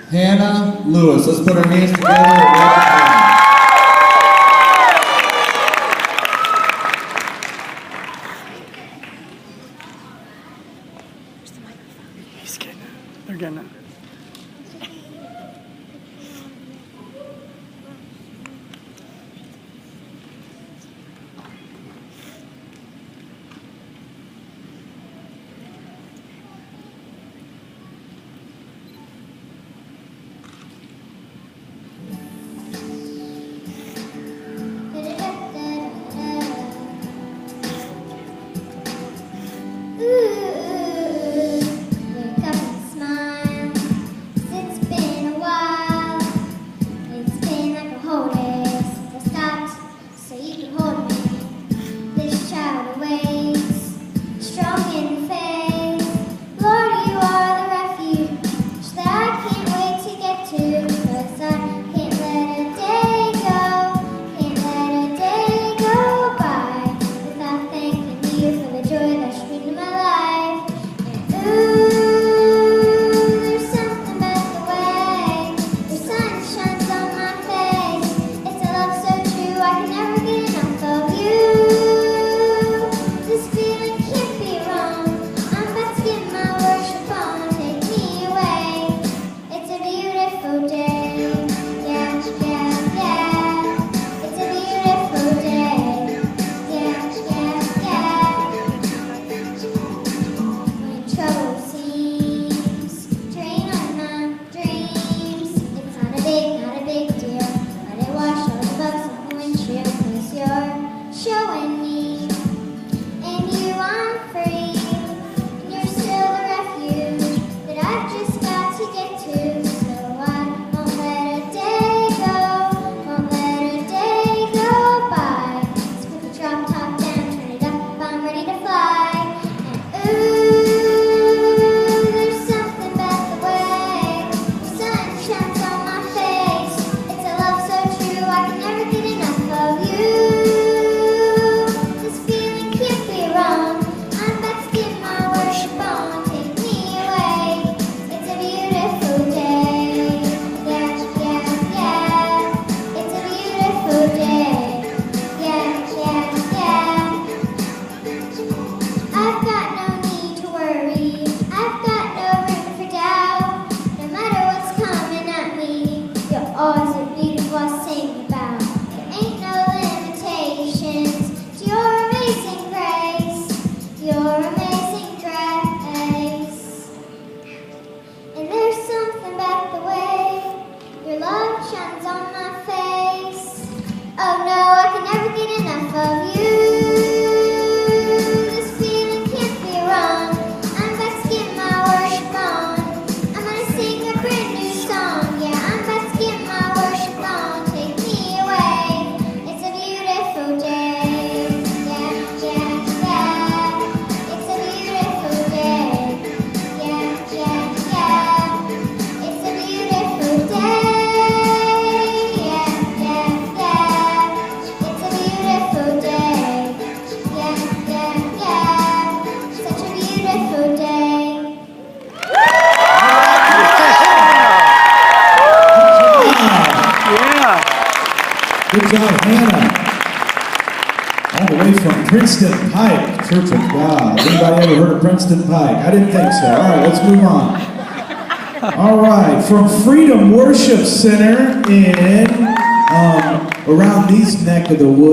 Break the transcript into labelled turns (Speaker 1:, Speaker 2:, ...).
Speaker 1: Hannah Lewis. Let's put our hands together and welcome Hannah.
Speaker 2: He's getting it. They're getting it.
Speaker 1: Good job, Hannah. All the way from Princeton Pike, Church of God. Anybody ever heard of Princeton Pike? I didn't think so. All right, let's move on. All right, from Freedom Worship Center in around these neck of the woods.